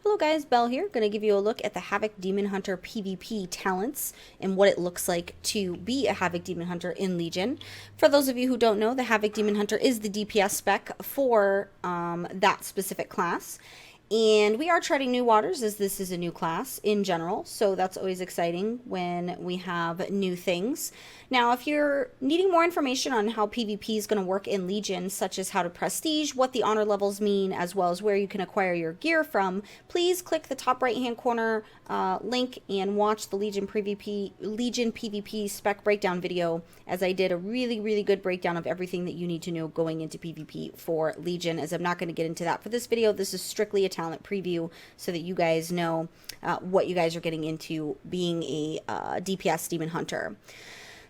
Hello guys, Belle here. Going to give you a look at the Havoc Demon Hunter PvP talents and what it looks like to be a Havoc Demon Hunter in Legion. For those of you who don't know, the Havoc Demon Hunter is the DPS spec for that specific class. And we are treading new waters as this is a new class in general, so that's always exciting when we have new things. Now, if you're needing more information on how PvP is going to work in Legion, such as how to prestige, what the honor levels mean, as well as where you can acquire your gear from, please click the top right-hand corner link and watch the Legion PvP spec breakdown video, as I did a really good breakdown of everything that you need to know going into PvP for Legion, as I'm not going to get into that for this video. This is strictly a talent preview so that you guys know what you guys are getting into being a DPS Demon Hunter.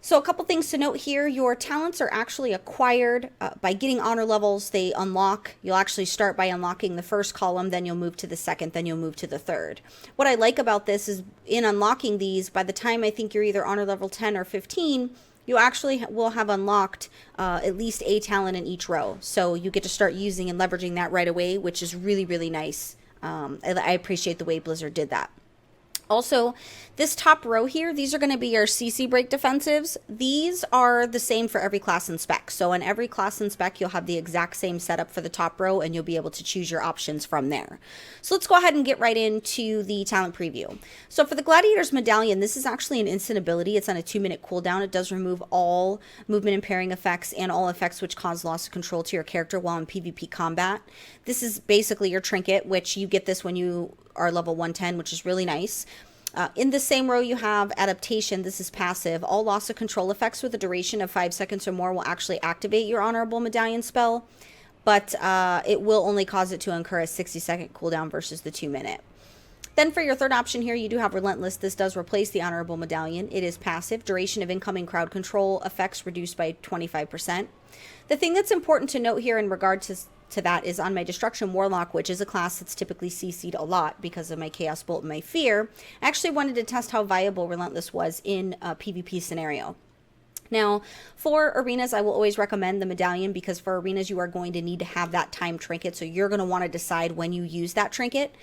So a couple things to note here. Your talents are actually acquired by getting honor levels. They unlock. You'll actually start by unlocking the first column, then you'll move to the second, then you'll move to the third. What I like about this is in unlocking these, by the time I think you're either honor level 10 or 15, you actually will have unlocked at least a talent in each row. So you get to start using and leveraging that right away, which is really nice. I appreciate the way Blizzard did that. Also, this top row here, these are going to be your CC break defensives. These are the same for every class and spec. So in every class and spec, you'll have the exact same setup for the top row, and you'll be able to choose your options from there. So let's go ahead and get right into the talent preview. So for the Gladiator's Medallion, this is actually an instant ability. It's on a 2-minute cooldown. It does remove all movement impairing effects and all effects which cause loss of control to your character while in PvP combat. This is basically your trinket, which you get this when you are level 110, which is really nice. In the same row, you have Adaptation. This is passive. All loss of control effects with a duration of 5 seconds or more will actually activate your Honorable Medallion spell, but it will only cause it to incur a 60-second cooldown versus the 2-minute. Then for your third option here, you do have Relentless. This does replace the Honorable Medallion. It is passive. Duration of incoming crowd control effects reduced by 25%. The thing that's important to note here in regard to that is on my Destruction Warlock, which is a class that's typically CC'd a lot because of my Chaos Bolt and my Fear. I actually wanted to test how viable Relentless was in a PvP scenario. Now, for arenas, I will always recommend the medallion because for arenas, you are going to need to have that time trinket. So you're going to want to decide when you use that trinket.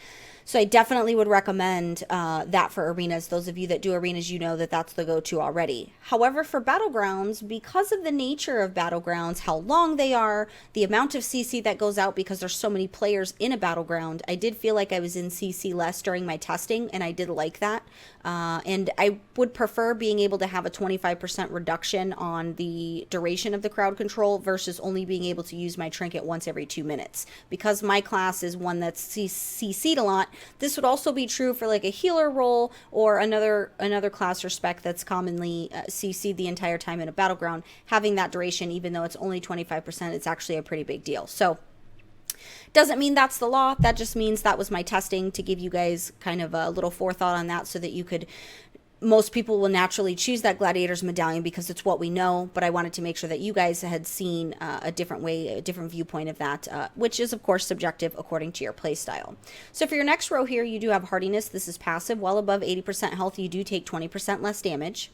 So I definitely would recommend that for arenas. Those of you that do arenas, you know that that's the go-to already. However, for battlegrounds, because of the nature of battlegrounds, how long they are, the amount of CC that goes out because there's so many players in a battleground, I did feel like I was in CC less during my testing, and I did like that. And I would prefer being able to have a 25% reduction on the duration of the crowd control versus only being able to use my trinket once every 2 minutes. Because my class is one that's CC'd a lot, this would also be true for like a healer role or another class or spec that's commonly CC'd the entire time in a battleground. Having that duration, even though it's only 25%, it's actually a pretty big deal. So doesn't mean that's the law. That just means that was my testing to give you guys kind of a little forethought on that so that you could... Most people will naturally choose that Gladiator's Medallion because it's what we know, but I wanted to make sure that you guys had seen a different way, a different viewpoint of that, which is, of course, subjective according to your playstyle. So for your next row here, you do have Hardiness. This is passive. Well above 80% health, you do take 20% less damage.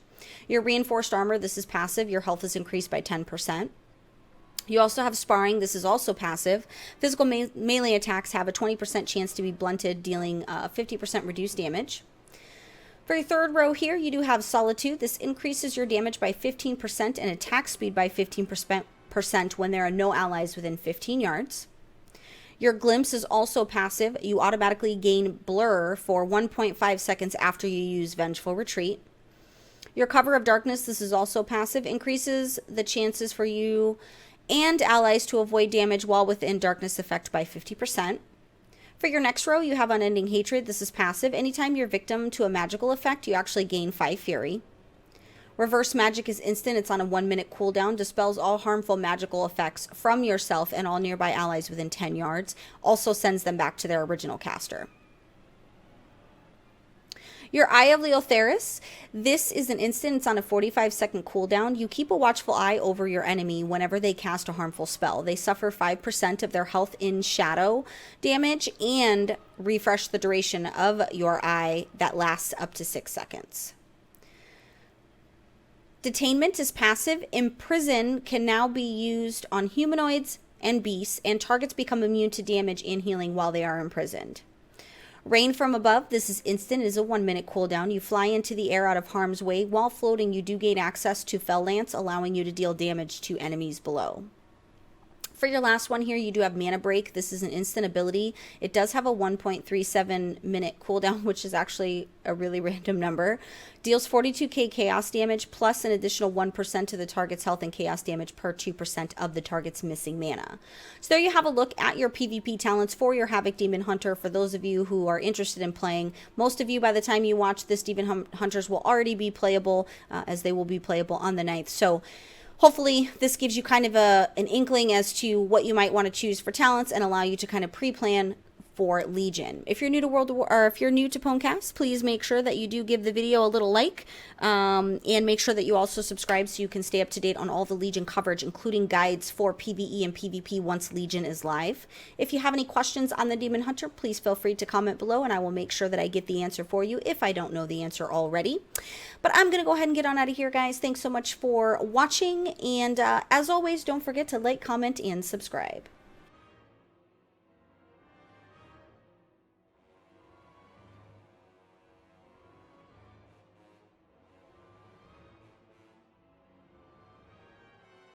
Your Reinforced Armor, this is passive. Your health is increased by 10%. You also have Sparring. This is also passive. Physical melee attacks have a 20% chance to be blunted, dealing 50% reduced damage. For your third row here, you do have Solitude. This increases your damage by 15% and attack speed by 15% when there are no allies within 15 yards. Your Glimpse is also passive. You automatically gain Blur for 1.5 seconds after you use Vengeful Retreat. Your Cover of Darkness, this is also passive, increases the chances for you and allies to avoid damage while within darkness effect by 50%. For your next row, you have Unending Hatred. This is passive. Anytime you're victim to a magical effect, you actually gain 5 Fury. Reverse Magic is instant. It's on a 1-minute cooldown. Dispels all harmful magical effects from yourself and all nearby allies within 10 yards. Also sends them back to their original caster. Your Eye of Leotheris, this is an instant. It's on a 45-second cooldown. You keep a watchful eye over your enemy whenever they cast a harmful spell. They suffer 5% of their health in shadow damage and refresh the duration of your eye that lasts up to 6 seconds. Detainment is passive. Imprison can now be used on humanoids and beasts, and targets become immune to damage and healing while they are imprisoned. Rain from above, this is instant. It is a 1-minute cooldown. You fly into the air out of harm's way. While floating, you do gain access to Fell Lance, allowing you to deal damage to enemies below. For your last one here, you do have Mana Break. This is an instant ability. It does have a 1.37 minute cooldown, which is actually a really random number. Deals 42k chaos damage plus an additional 1% to the target's health and chaos damage per 2% of the target's missing mana. So there you have a look at your PvP talents for your Havoc Demon Hunter. For those of you who are interested in playing, most of you by the time you watch this, Demon Hunters will already be playable, as they will be playable on the 9th. So hopefully this gives you kind of an inkling as to what you might want to choose for talents and allow you to kind of pre-plan for Legion. If you're new to if you're new to PWNCAST, please make sure that you do give the video a little like, and make sure that you also subscribe so you can stay up to date on all the Legion coverage, including guides for PvE and PvP once Legion is live. If you have any questions on the Demon Hunter, please feel free to comment below and I will make sure that I get the answer for you if I don't know the answer already. But I'm going to go ahead and get on out of here, guys. Thanks so much for watching, and as always, don't forget to like, comment, and subscribe.